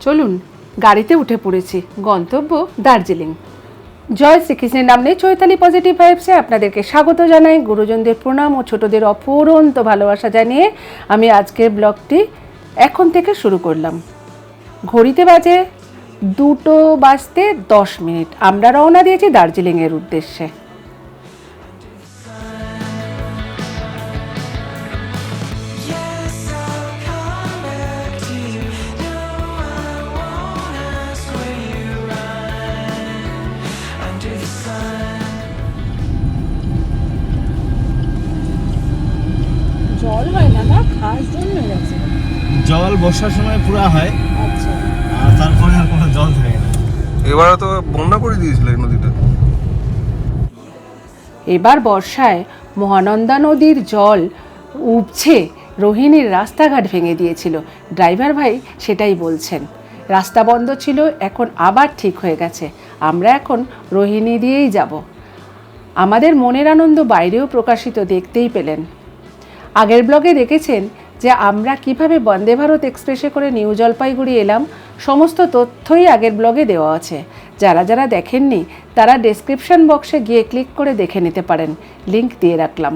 চলুন, গাড়িতে উঠে পড়েছি। গন্তব্য দার্জিলিং। জয় শ্রীকৃষ্ণের নাম নেই, চৈতালি পজিটিভ ভাইবসে আপনাদেরকে স্বাগত জানাই। গুরুজনদের প্রণাম ও ছোটদের অফুরন্ত ভালোবাসা জানিয়ে আমি আজকের ব্লগটি এখন থেকে শুরু করলাম। ঘড়িতে বাজে 2:10 আমরা রওনা দিয়েছি দার্জিলিংয়ের উদ্দেশ্যে। জল হয় না, না খাস জল হয়ে গেছে। জল বর্ষার সময় পুরা হয়, আচ্ছা, আর তারপরে আর কোনো জল থাকে না। এবারে তো বন্যা করে দিয়েছিল এই নদীটা। এবার বর্ষায় মহানন্দা নদীর জল উপছে রোহিণীর রাস্তাঘাট ভেঙে দিয়েছিল। ড্রাইভার ভাই সেটাই বলছেন। রাস্তা বন্ধ ছিল, এখন আবার ঠিক হয়ে গেছে। আমরা এখন রোহিণী দিয়েই যাব। আমাদের মনের আনন্দ বাইরেও প্রকাশিত দেখতেই পেলেন। আগের ব্লগে দেখেছেন যে আমরা কিভাবে বন্দে ভারত এক্সপ্রেসে করে নিউ জলপাইগুড়ি এলাম। সমস্ত তথ্যই আগের ব্লগে দেওয়া আছে। যারা যারা দেখেননি তারা ডেসক্রিপশন বক্সে গিয়ে ক্লিক করে দেখে নিতে পারেন, লিংক দিয়ে রাখলাম।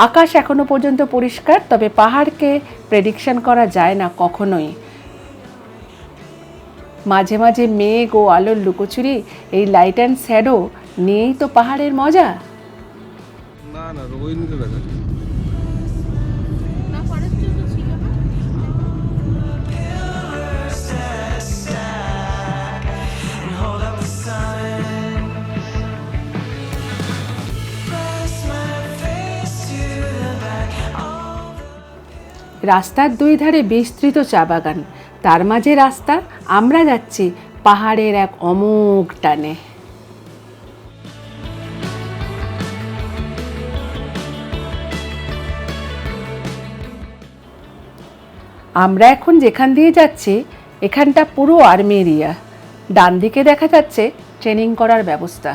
আকাশ এখনো পর্যন্ত পরিষ্কার, তবে পাহাড়কে প্রেডিকশন করা যায় না কখনোই। মাঝে মাঝে মেঘ ও আলোর লুকোচুরি, এই লাইট অ্যান্ড শ্যাডো নিয়েই তো পাহাড়ের মজা। না না, রোহিণীতে দেখা রাস্তার দুই ধারে বিস্তৃত চা বাগান, তার মাঝে রাস্তা। আমরা যাচ্ছি পাহাড়ের এক অমোঘ টানে। আমরা এখন যেখান দিয়ে যাচ্ছি এখানটা পুরো আর্মি এরিয়া। ডান দিকে দেখা যাচ্ছে ট্রেনিং করার ব্যবস্থা।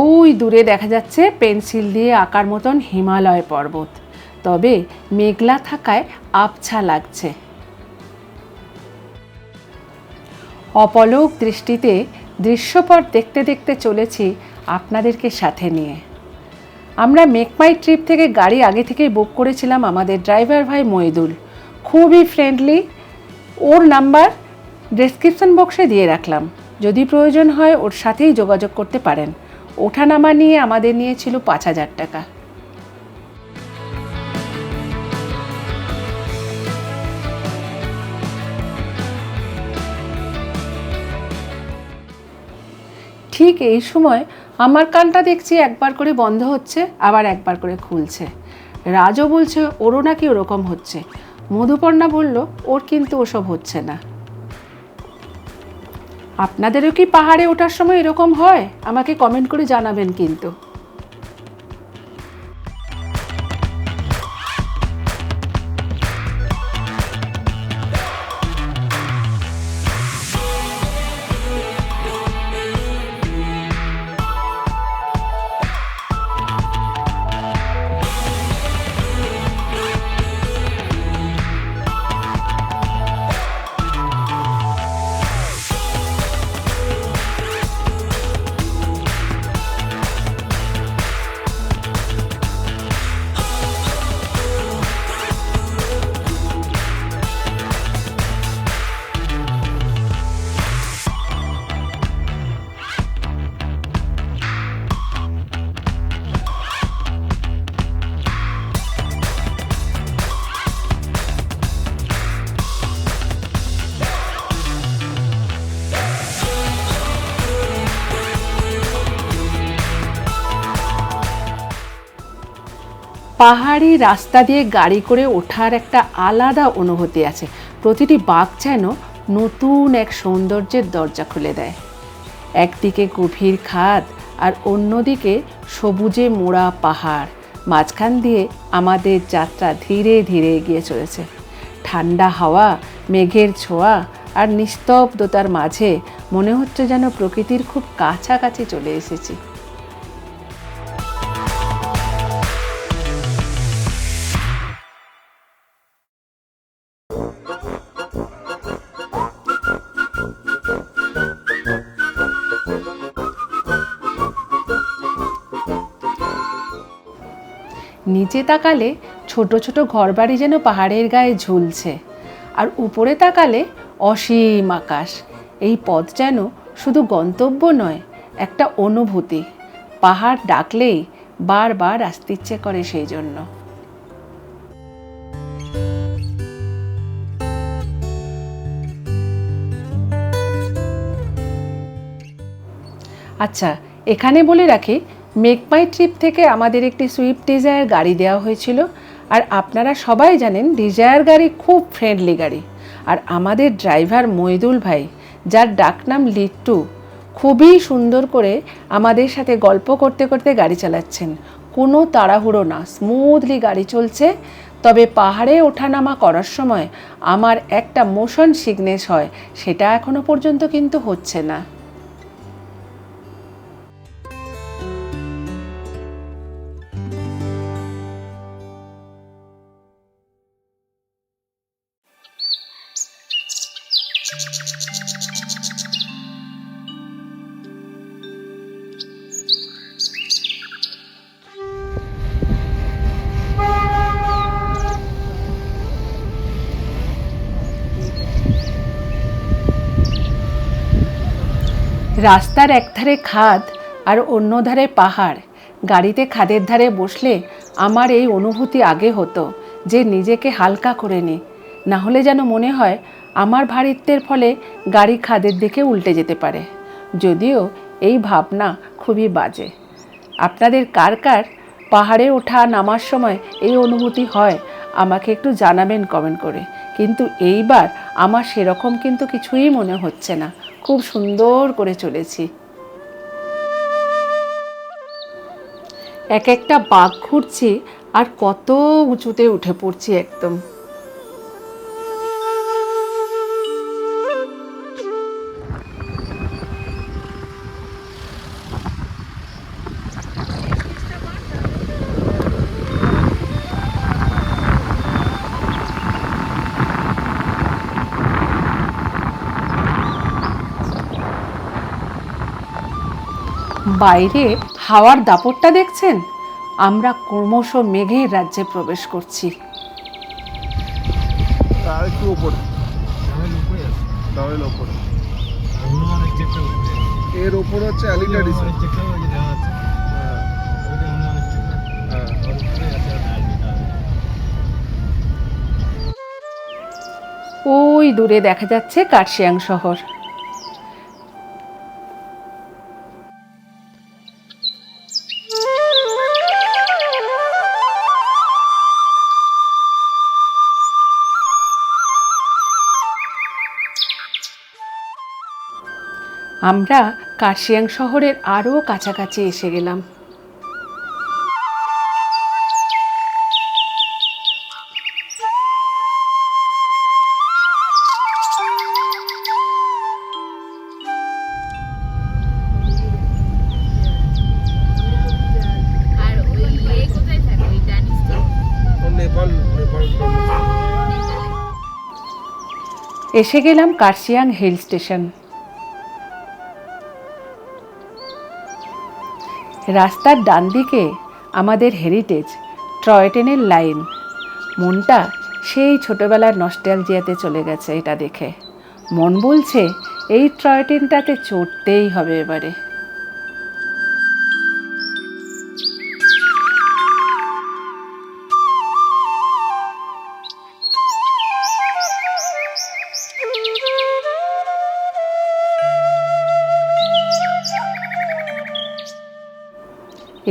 ওই দূরে দেখা যাচ্ছে পেন্সিল দিয়ে আঁকার মতন হিমালয় পর্বত, তবে মেঘলা থাকায় আবছা লাগছে। অপলক দৃষ্টিতে দৃশ্যপট দেখতে দেখতে চলেছি আপনাদেরকে সাথে নিয়ে। আমরা মেকমাই ট্রিপ থেকে গাড়ি আগে থেকেই বুক করেছিলাম আমাদের ড্রাইভার ভাই মহিদুল, খুবই ফ্রেন্ডলি। ওর নাম্বার ডেসক্রিপশন বক্সে দিয়ে রাখলাম, যদি প্রয়োজন হয় ওর সাথেই যোগাযোগ করতে পারেন। ওঠানামা নিয়ে আমাদের নিয়েছিল 5,000 টাকা। ঠিক এই সময় আমার কানটা দেখছি একবার করে বন্ধ হচ্ছে, আবার একবার করে খুলছে। রাজও বলছে ওরও নাকি ওরকম হচ্ছে। মধুপর্ণা বলল ওর কিন্তু ওসব হচ্ছে না। আপনাদেরও কি পাহাড়ে ওঠার সময় এরকম হয়? আমাকে কমেন্ট করে জানাবেন কিন্তু। পাহাড়ি রাস্তা দিয়ে গাড়ি করে ওঠার একটা আলাদা অনুভূতি আছে। প্রতিটি বাঁক যেন নতুন এক সৌন্দর্যের দরজা খুলে দেয়। একদিকে গভীর খাদ আর অন্যদিকে সবুজে মোড়া পাহাড়। মাঝখান দিয়ে আমাদের যাত্রা ধীরে ধীরে এগিয়ে চলেছে। ঠান্ডা হাওয়া, মেঘের ছোঁয়া আর নিস্তব্ধতার মাঝে মনে হচ্ছে যেন প্রকৃতির খুব কাছাকাছি চলে এসেছি। নিচে তাকালে ছোট ছোট ঘরবাড়ি যেন পাহাড়ের গায়ে ঝুলছে, আর উপরে তাকালে অসীম আকাশ। এই পথ যেন শুধু গন্তব্য নয়, একটা অনুভূতি। পাহাড় ডাকলেই বারবার আসতে ইচ্ছে করে সেই জন্য। আচ্ছা, এখানে বলে রাখি, মেক মাই ট্রিপ থেকে আমাদের একটি সুইফট ডিজায়ার গাড়ি দেওয়া হয়েছিল। আর আপনারা সবাই জানেন ডিজায়ার গাড়ি খুব ফ্রেন্ডলি গাড়ি। আর আমাদের ড্রাইভার মইদুল ভাই, যার ডাকনাম লিট্টু, খুবই সুন্দর করে আমাদের সাথে গল্প করতে করতে গাড়ি চালাচ্ছেন। কোনো তাড়াহুড়ো না, স্মুথলি গাড়ি চলছে। তবে পাহাড়ে ওঠানামা করার সময় আমার একটা মোশন সিকনেস হয়, সেটা এখনো পর্যন্ত কিন্তু হচ্ছে না। রাস্তার একধারে খাদ আর অন্য ধারে পাহাড়। গাড়িতে খাদের ধারে বসলে আমার এই অনুভূতি আগে হতো যে নিজেকে হালকা করে নিই, না হলে যেন মনে হয় আমার ভারিত্বের ফলে গাড়ি খাদের দিকে উল্টে যেতে পারে। যদিও এই ভাবনা খুবই বাজে। আপনাদের কার কার পাহাড়ে ওঠা নামার সময় এই অনুভূতি হয় আমাকে একটু জানাবেন কমেন্ট করে। কিন্তু এইবার আমার সেরকম কিন্তু কিছুই মনে হচ্ছে না, খুব সুন্দর করে চলেছি। এক একটা বাঁক ঘুরছি আর কত উঁচুতে উঠে পড়ছি একদম। বাইরে হাওয়ার দাপটটা দেখছেন? আমরা ক্রমশ মেঘের রাজ্যে প্রবেশ করছি। আর একটু উপরে, ঝামেল উপরে আছে, তাহলে উপরে। হনুমানের চেকটা উপরে। এর উপর হচ্ছে অ্যালিটারিস। হনুমানের চেকটা ওই যে দেওয়া আছে। ওইটা হনুমানের চেকটা। হ্যাঁ, ওর উপরে আছে আর্মিটা। ওই দূরে দেখা যাচ্ছে কার্শিয়াং শহর। আমরা কার্শিয়াং শহরের আরও কাছাকাছি এসে গেলাম। আর ওই কোথায় থাকে ওই জানিস তো? নেপাল এসে গেলাম কার্শিয়াং হিল স্টেশন। রাস্তার ডান দিকে আমাদের হেরিটেজ টয় ট্রেনের লাইন। মনটা সেই ছোটবেলার নস্টালজিয়াতে চলে গেছে এটা দেখে। মন বলছে এই টয় ট্রেনটাতে চড়তেই হবে এবারে।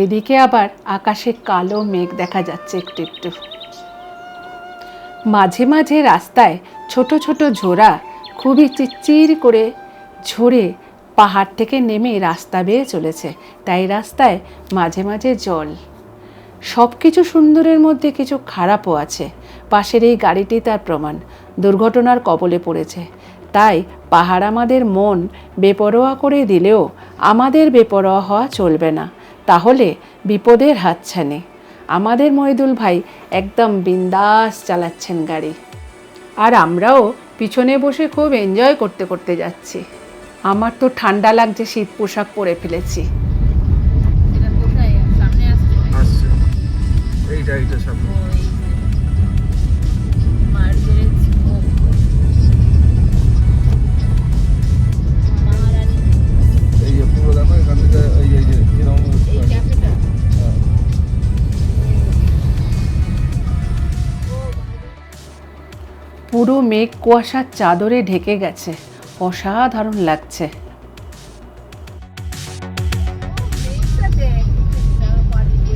এদিকে আবার আকাশে কালো মেঘ দেখা যাচ্ছে একটু একটু। মাঝে মাঝে রাস্তায় ছোট ছোট ঝোড়া খুবই চিরচির করে ঝরে পাহাড় থেকে নেমে রাস্তা বেয়ে চলেছে, তাই রাস্তায় মাঝে মাঝে জল। সব কিছু সুন্দরের মধ্যে কিছু খারাপও আছে। পাশের এই গাড়িটি তার প্রমাণ, দুর্ঘটনার কবলে পড়েছে। তাই পাহাড় আমাদের মন বেপরোয়া করে দিলেও আমাদের বেপরোয়া হওয়া চলবে না, তাহলে বিপদের হাতছানি। আমাদের মইদুল ভাই একদম বিন্দাস চালাচ্ছেন গাড়ি, আর আমরাও পিছনে বসে খুব এনজয় করতে করতে যাচ্ছি। আমার তো ঠান্ডা লাগছে, শীত পোশাক পরে ফেলেছি। এটা কোথায় সামনে আসছে? আসছে এইটা এইটার সামনে। ওই মার্গারেট স্মোক মহারানী এই যে পুরো দেখো এখান থেকে এই যে এরকম এই ক্যাফেটা হ্যাঁ। পুরো মেঘ কুয়াশার চাদরে ঢেকে গেছে, অসাধারণ লাগছে। এইটা দেখ এটা বাড়িতে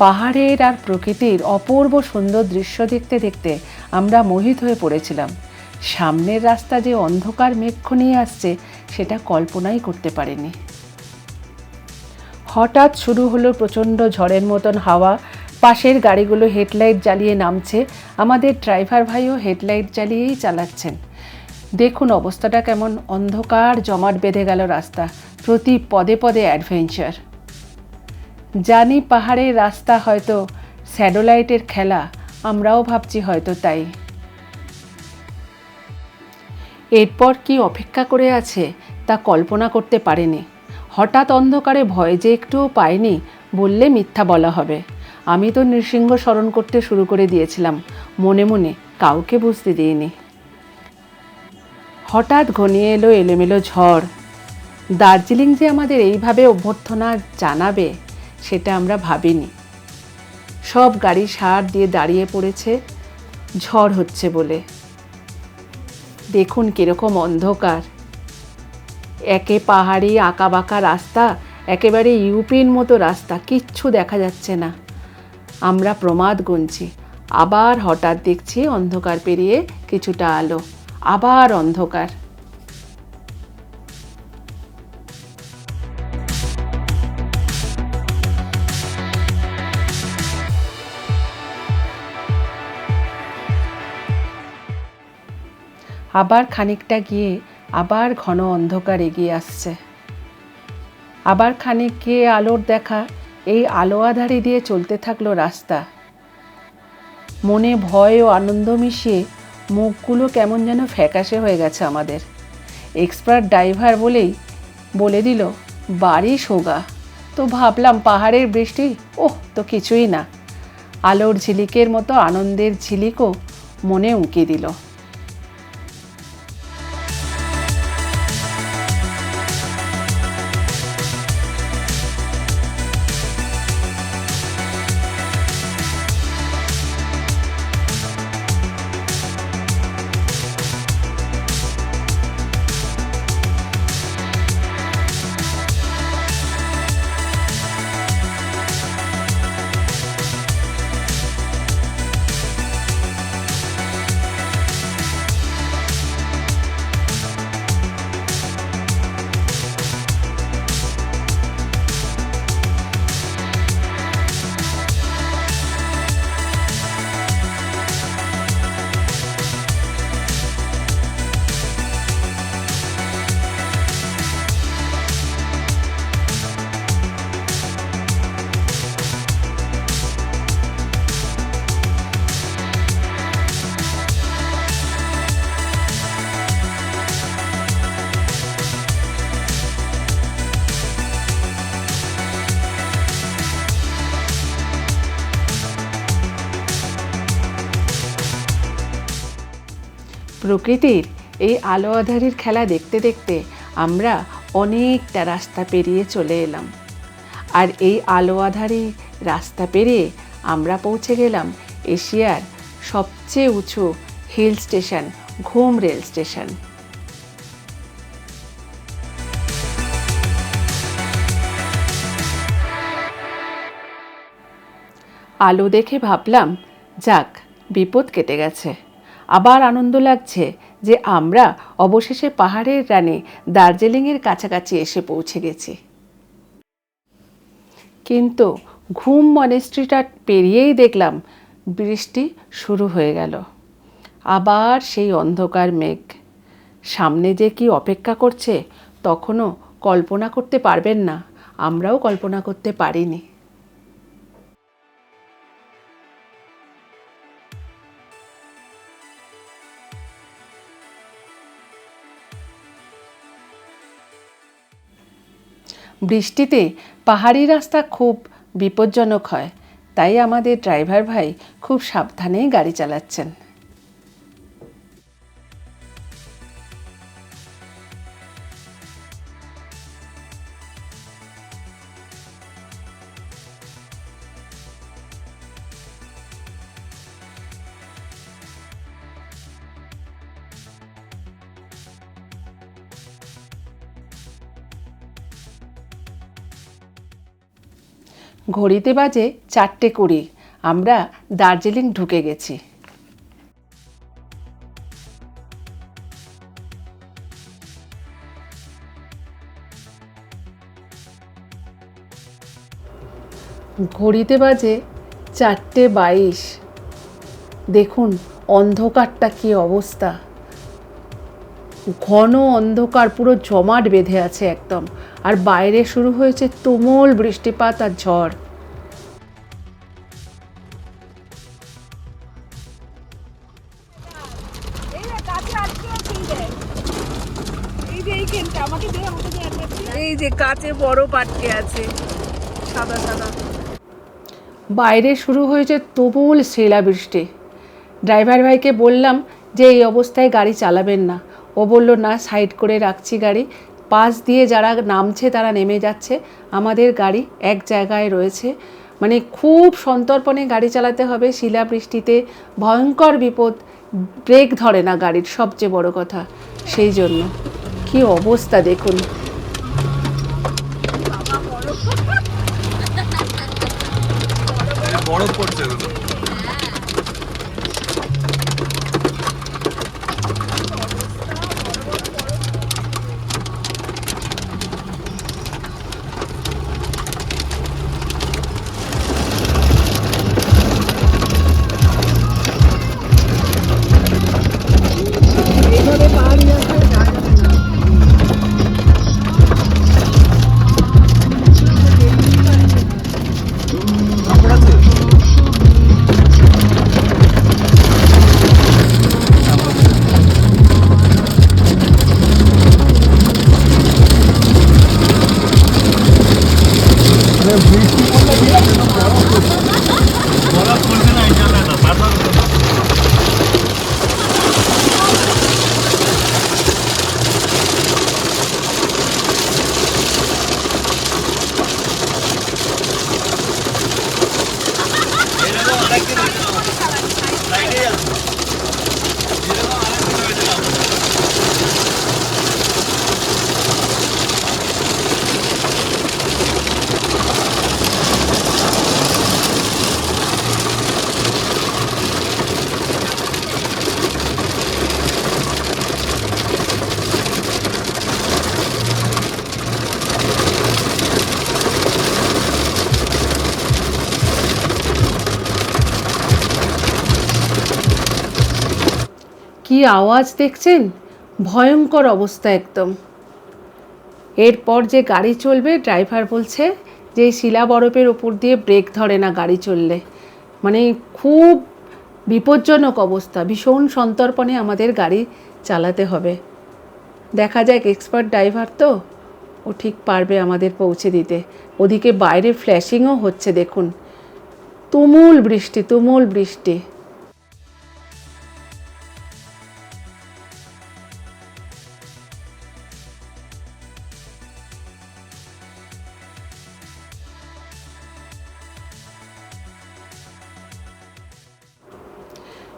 পাহাড়ের আর প্রকৃতির অপূর্ব সুন্দর দৃশ্য দেখতে দেখতে আমরা মোহিত হয়ে পড়েছিলাম। সামনের রাস্তা যে অন্ধকার মেঘ নিয়ে আসছে সেটা কল্পনাই করতে পারিনি। হঠাৎ শুরু হলো প্রচণ্ড ঝড়ের মতন হাওয়া। পাশের গাড়িগুলো হেডলাইট জ্বালিয়ে নামছে, আমাদের ড্রাইভার ভাইও হেডলাইট জ্বালিয়েই চালাচ্ছেন। দেখুন অবস্থাটা কেমন, অন্ধকার জমাট বেঁধে গেল রাস্তা, প্রতি পদে পদে অ্যাডভেঞ্চার। জানি পাহাড়ের রাস্তা হয়তো স্যাটেলাইটের খেলা, আমরাও ভাবছি হয়তো তাই। এরপর কি অপেক্ষা করে আছে তা কল্পনা করতে পারিনি। হঠাৎ অন্ধকারে ভয় যে একটুও পাইনি বললে মিথ্যা বলা হবে। আমি তো নৃসিংহ স্মরণ করতে শুরু করে দিয়েছিলাম মনে মনে, কাউকে বুঝতে দিইনি। হঠাৎ ঘনিয়ে এলো এলোমেলো ঝড়। দার্জিলিং যে আমাদের এইভাবে অভ্যর্থনা জানাবে সেটা আমরা ভাবিনি। সব গাড়ি সার দিয়ে দাঁড়িয়ে পড়েছে ঝড় হচ্ছে বলে। দেখুন কীরকম অন্ধকার, একে পাহাড়ি আঁকাবাঁকা রাস্তা, একেবারে ইউপির মতো রাস্তা, কিচ্ছু দেখা যাচ্ছে না। আমরা প্রমাদ গুনছি, আবার হঠাৎ দেখছি অন্ধকার পেরিয়ে কিছুটা আলো, আবার অন্ধকার। আবার খানিকটা গিয়ে আবার ঘন অন্ধকার এগিয়ে আসছে। আবার খানিক গিয়ে আলোর দেখা, এই আলো আধারি দিয়ে চলতে থাকলো রাস্তা। মনে ভয় ও আনন্দ মিশিয়ে মুখগুলো কেমন যেন ফ্যাকাশে হয়ে গেছে আমাদের। এক্সপার্ট ড্রাইভার বলেই বলে দিল বাড়ি সোগা। তো ভাবলাম পাহাড়ের বৃষ্টি, ওহ তো কিছুই না। আলোর ঝিলিকের মতো আনন্দের ঝিলিকও মনে উঁকি দিল। প্রকৃতির এই আলো আঁধারির খেলা দেখতে দেখতে আমরা অনেকটা রাস্তা পেরিয়ে চলে এলাম। আর এই আলো আঁধারি রাস্তা পেরিয়ে আমরা পৌঁছে গেলাম এশিয়ার সবচেয়ে উঁচু হিল স্টেশন ঘুম রেল স্টেশন। আলো দেখে ভাবলাম, যাক, বিপদ কেটে গেছে। আবার আনন্দ লাগছে যে আমরা অবশেষে পাহাড়ের রানী দার্জিলিংয়ের কাছাকাছি এসে পৌঁছে গেছি। কিন্তু ঘুম মনেস্ট্রিটা পেরিয়েই দেখলাম বৃষ্টি শুরু হয়ে গেল। আবার সেই অন্ধকার মেঘ সামনে যে কি অপেক্ষা করছে তখনও কল্পনা করতে পারবেন না, আমরাও কল্পনা করতে পারিনি। বৃষ্টিতে পাহাড়ি রাস্তা খুব বিপজ্জনক হয়, তাই আমাদের ড্রাইভার ভাই খুব সাবধানেই গাড়ি চালাচ্ছেন। ঘড়িতে বাজে 4:20, আমরা দার্জিলিং ঢুকে গেছি। ঘড়িতে বাজে 4:22। দেখুন অন্ধকারটা কি অবস্থা, ঘন অন্ধকার পুরো জমাট বেঁধে আছে একদম। আর বাইরে শুরু হয়েছে তুমুল বৃষ্টিপাত আর ঝড়। এই যে কাছে বরফ আটকে আছে সাদা সাদা। বাইরে শুরু হয়েছে তুমুল শিলাবৃষ্টি। ড্রাইভার ভাইকে বললাম যে এই অবস্থায় গাড়ি চালাবেন না। ও বলল, না, সাইড করে রাখছি গাড়ি, পাশ দিয়ে যারা নামছে তারা নেমে যাচ্ছে, আমাদের গাড়ি এক জায়গায় রয়েছে। মানে খুব সন্তর্পণে গাড়ি চালাতে হবে শিলাবৃষ্টিতে, ভয়ঙ্কর বিপদ, ব্রেক ধরে না গাড়ির, সবচেয়ে বড় কথা। সেই জন্য কি অবস্থা দেখুন। বরফ পড়ছে। কি আওয়াজ দেখছেন, ভয়ঙ্কর অবস্থা একদম। এরপর যে গাড়ি চলবে, ড্রাইভার বলছে যে শিলা বরফের ওপর দিয়ে ব্রেক ধরে না গাড়ি চললে। মানে খুব বিপজ্জনক অবস্থা, ভীষণ সন্তর্পণে আমাদের গাড়ি চালাতে হবে। দেখা যাক, এক্সপার্ট ড্রাইভার তো, ও ঠিক পারবে আমাদের পৌঁছে দিতে। ওদিকে বাইরে ফ্ল্যাশিংও হচ্ছে, দেখুন তুমুল বৃষ্টি তুমুল বৃষ্টি।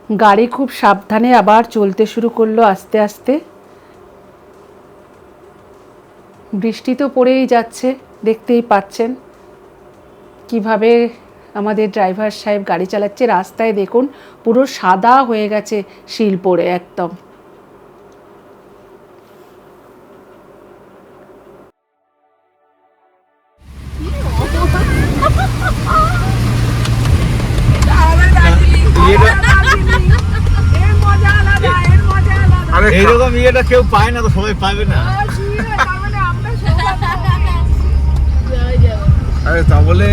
গাড়ি খুব সাবধানে আবার চলতে শুরু করলো আস্তে আস্তে। বৃষ্টি তো পড়েই যাচ্ছে, দেখতেই পাচ্ছেন কিভাবে আমাদের ড্রাইভার সাহেব গাড়ি চালাচ্ছে। রাস্তায় দেখুন পুরো সাদা হয়ে গেছে শিল পড়ে একদম। এর মজা আলাদা, এর মজা আলাদা। আরে এইরকম ইয়েটা কেউ পায় না, তো সবাই পাবে না। তার মানে আমরা সৌভাগ্যবান। জয় জয়। আরে তা বলে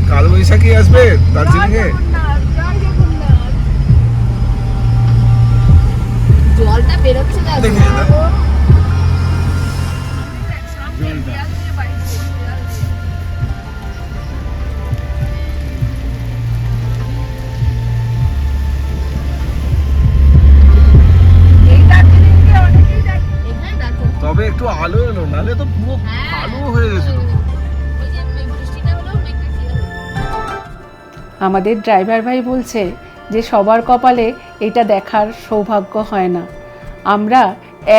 কাল বৈশাখী আসবে দার্জিলিং এ? জগন্নাথ, জয় জগন্নাথ। জলটা বেরোচ্ছে না দেখে যেতে। জলটা। এই দার্জিলিংকে অনেকেই দেখে। এখানে দেখো। তবে একটু আলো এলো, নাহলে তো পুরো কালো হয়ে গেছিল। ওই যে বৃষ্টিটা হলো মেঘটা clear হলো। আমাদের ড্রাইভার ভাই বলছে যে সবার কপালে এটা দেখার সৌভাগ্য হয় না। আমরা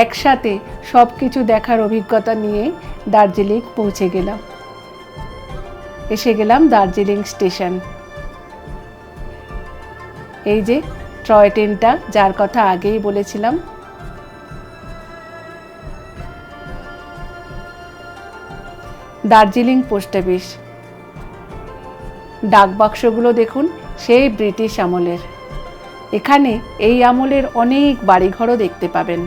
একসাথে সব কিছু দেখার অভিজ্ঞতা নিয়ে দার্জিলিং পৌঁছে গেলাম। এসে গেলাম দার্জিলিং স্টেশন। এই যে টয় ট্রেনটা, যার কথা আগেই বলেছিলাম। Darjeeling post office. ডাকবাক্সগুলো দেখুন সেই ব্রিটিশ আমলের। এখানে এই আমলের অনেক বাড়িঘরও দেখতে পাবেন।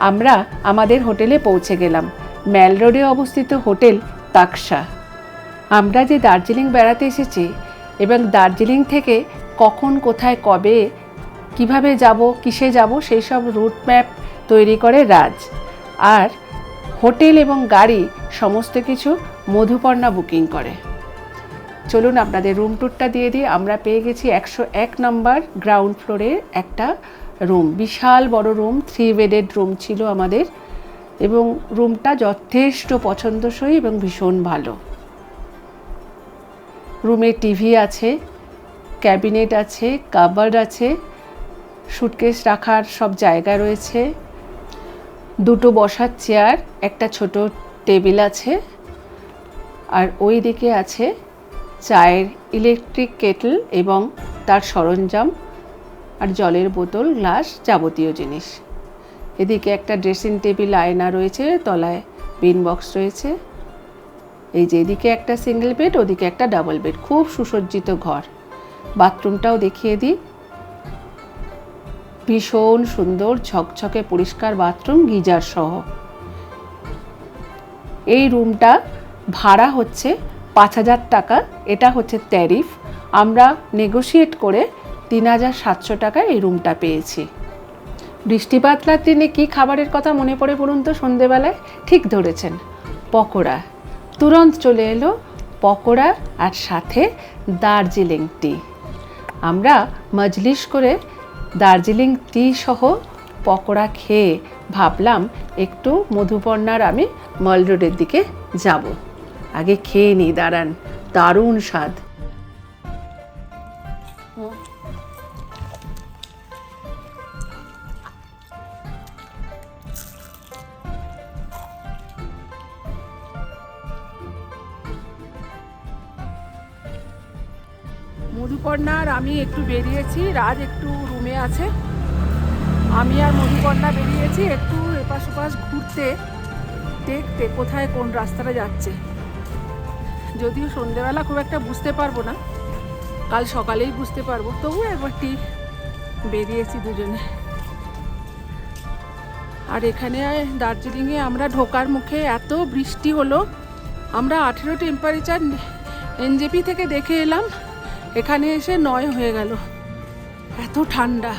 আমরা আমাদের হোটেলে পৌঁছে গেলাম, ম্যাল রোডে অবস্থিত হোটেল তাকসা। আমরা যে দার্জিলিং বেড়াতে এসেছি এবং দার্জিলিং থেকে কখন কোথায় কবে কিভাবে যাব কিসে যাব সেই সব রুট ম্যাপ তৈরি করে রাজ। আর হোটেল এবং গাড়ি সমস্ত কিছু মধুপর্ণা বুকিং করে। চলুন আপনাদের রুম ট্যুরটা দিয়ে দিই। আমরা পেয়ে গেছি 101 নম্বর গ্রাউন্ড ফ্লোরে একটা রুম, বিশাল বড় রুম, 3 বেডেড রুম ছিল আমাদের, এবং রুমটা যথেষ্ট পছন্দসই এবং ভীষণ ভালো। রুমে টিভি আছে, ক্যাবিনেট আছে, কাবার্ড আছে, সুটকেস রাখার সব জায়গা রয়েছে, 2টো বসার চেয়ার, একটা ছোট টেবিল আছে, আর ওই দিকে আছে চায়ের ইলেকট্রিক কেটল এবং তার সরঞ্জাম, আর জলের বোতল, গ্লাস, যাবতীয় জিনিস। এদিকে একটা ড্রেসিং টেবিল, আয়না রয়েছে, তলায় বিন বক্স রয়েছে। এই যে এদিকে একটা সিঙ্গেল বেড, ওদিকে একটা ডাবল বেড, খুব সুসজ্জিত ঘর। বাথরুমটাও দেখিয়ে দিই, ভীষণ সুন্দর ঝকঝকে পরিষ্কার বাথরুম, গিজার সহ। এই রুমটা ভাড়া হচ্ছে 5,000 টাকা, এটা হচ্ছে ট্যারিফ। আমরা নেগোশিয়েট করে 3,700 টাকায় এই রুমটা পেয়েছি। বৃষ্টিপাতলার দিনে কী খাবারের কথা মনে পড়ে বলুন তো সন্ধেবেলায়? ঠিক ধরেছেন, পকোড়া। তুরন্ত চলে এলো পকোড়া আর সাথে দার্জিলিং টি। আমরা মজলিস করে দার্জিলিং টি সহ পকোড়া খেয়ে ভাবলাম একটু মধুপর্ণার আমি মল রোডের দিকে যাব। আগে খেয়ে নিই, দাঁড়ান, দারুণ স্বাদ। মধুপর্ণার আমি একটু বেরিয়েছি, রাজ একটু রুমে আছে। আমি আর মধুপর্ণা বেরিয়েছি একটু এপাশ ওপাশ ঘুরতে, দেখতে কোথায় কোন রাস্তাটা যাচ্ছে। যদিও সন্ধেবেলা খুব একটা বুঝতে পারবো না, কাল সকালেই বুঝতে পারবো, তবু একবার ঠিক বেরিয়েছি দুজনে। আর এখানে দার্জিলিংয়ে আমরা ঢোকার মুখে এত বৃষ্টি হলো, আমরা 18 টেম্পারেচার এনজেপি থেকে দেখে এলাম, এখানে এসে 9 হয়ে গেল, এত ঠান্ডা।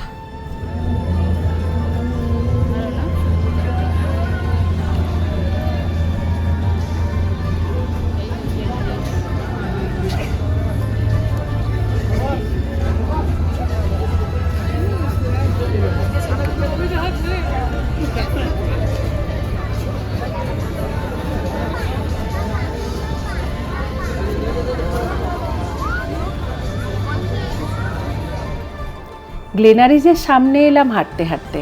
গ্লেনারিজের সামনে এলাম হাঁটতে হাঁটতে।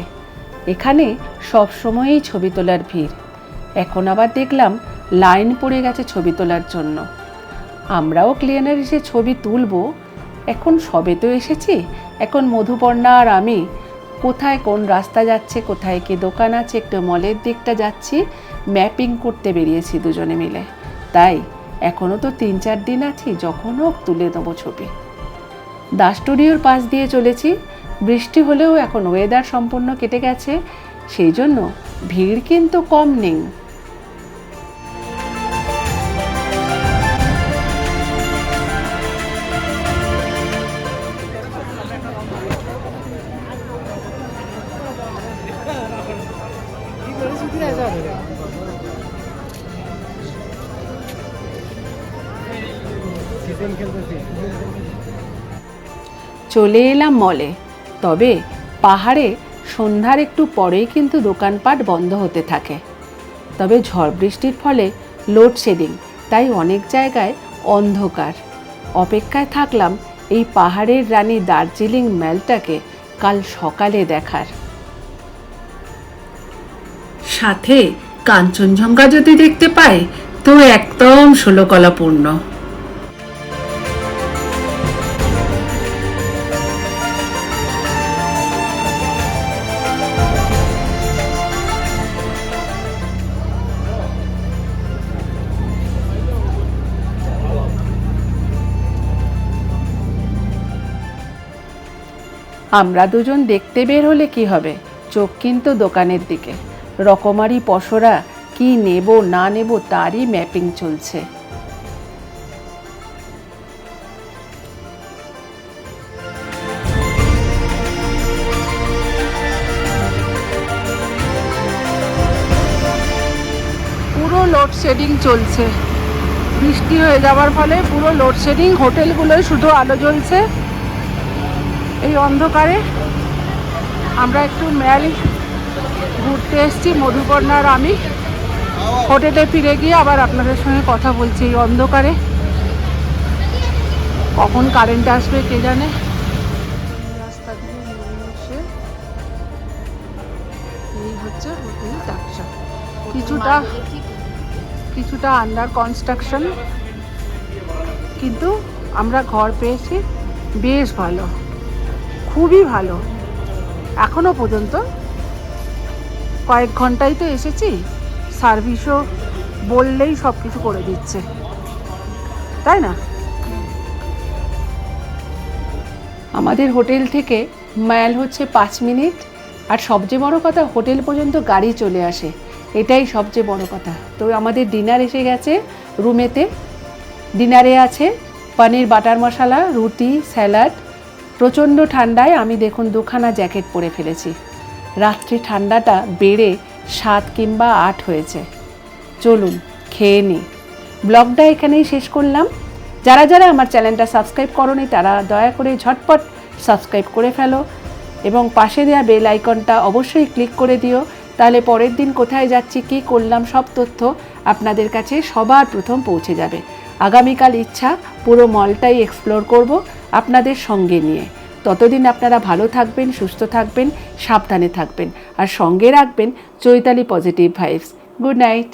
এখানে সব সময়ই ছবি তোলার ভিড়। এখন আবার দেখলাম লাইন পড়ে গেছে ছবি তোলার জন্য। আমরাও গ্লেনারিজে ছবি তুলব। এখন সবে তো এসেছি, এখন মধুপর্ণা আর আমি কোথায় কোন রাস্তা যাচ্ছে, কোথায় কি দোকান আছে, একটু মলের দিকটা যাচ্ছি, ম্যাপিং করতে বেরিয়েছি দুজনে মিলে। তাই এখনও তো 3-4 দিন আছি, যখন হোক তুলে নেবো ছবি। দাস স্টুডিওর পাশ দিয়ে চলেছি। বৃষ্টি হলেও এখন ওয়েদার সম্পূর্ণ কেটে গেছে, সেই জন্য ভিড় কিন্তু কম নেই। চলে এলাম মলে। তবে পাহাড়ে সন্ধ্যার একটু পরেই কিন্তু দোকানপাট বন্ধ হতে থাকে। তবে ঝড় বৃষ্টির ফলে লোডশেডিং, তাই অনেক জায়গায় অন্ধকার। অপেক্ষায় থাকলাম এই পাহাড়ের রানী দার্জিলিং মেলটাকে কাল সকালে দেখার। সাথে কাঞ্চনজঙ্ঘা যদি দেখতে পাই তো একদম 16 কলা পূর্ণ। আমরা দুজন দেখতে বের হলে কি হবে, চোখ কিন্তু দোকানের দিকে। রকমারি পসরা, কি নেব না নেব তারই ম্যাপিং চলছে। পুরো লোডশেডিং চলছে। বৃষ্টি হয়ে যাওয়ার ফলে পুরো লোডশেডিং, হোটেলগুলোয় শুধু আলো জ্বলছে। এই অন্ধকারে আমরা একটু ম্যাল ঘুরতে এসেছি, মধুপর্ণার আমি। হোটেলে ফিরে গিয়ে আবার আপনাদের সঙ্গে কথা বলছি। এই অন্ধকারে কখন কারেন্ট আসবে কে জানে। রাস্তা দিয়ে এসে এই হচ্ছে হোটেল টাকশা। কিছুটা আন্ডার কনস্ট্রাকশন, কিন্তু আমরা ঘর পেয়েছি বেশ ভালো, খুবই ভালো। এখনো পর্যন্ত কয়েক ঘন্টাই তো এসেছি, সার্ভিসও বললেই সব কিছু করে দিচ্ছে, তাই না? আমাদের হোটেল থেকে মাইল হচ্ছে 5 মিনিট। আর সবচেয়ে বড় কথা, হোটেল পর্যন্ত গাড়ি চলে আসে, এটাই সবচেয়ে বড় কথা। তো আমাদের ডিনার এসে গেছে রুমেতে। ডিনারে আছে পনির বাটার মশলা, রুটি, স্যালাড। প্রচণ্ড ঠান্ডায় আমি দেখুন 2খানা জ্যাকেট পরে ফেলেছি। রাত্রে ঠান্ডাটা বেড়ে 7 কিংবা 8 হয়েছে। চলুন খেয়ে নিই। ব্লগটা এখানেই শেষ করলাম। যারা যারা আমার চ্যানেলটা সাবস্ক্রাইব করোনি তারা দয়া করে ঝটপট সাবস্ক্রাইব করে ফেলো এবং পাশে দেওয়া বেল আইকনটা অবশ্যই ক্লিক করে দিও। তাহলে পরের দিন কোথায় যাচ্ছি, কী করলাম, সব তথ্য আপনাদের কাছে সবার প্রথম পৌঁছে যাবে। আগামীকাল ইচ্ছা পুরো মলটাই এক্সপ্লোর করব আপনাদের সঙ্গে নিয়ে। ততদিন আপনারা ভালো থাকবেন, সুস্থ থাকবেন, সাবধানে থাকবেন আর সঙ্গে রাখবেন Chaitali positive vibes. Good night.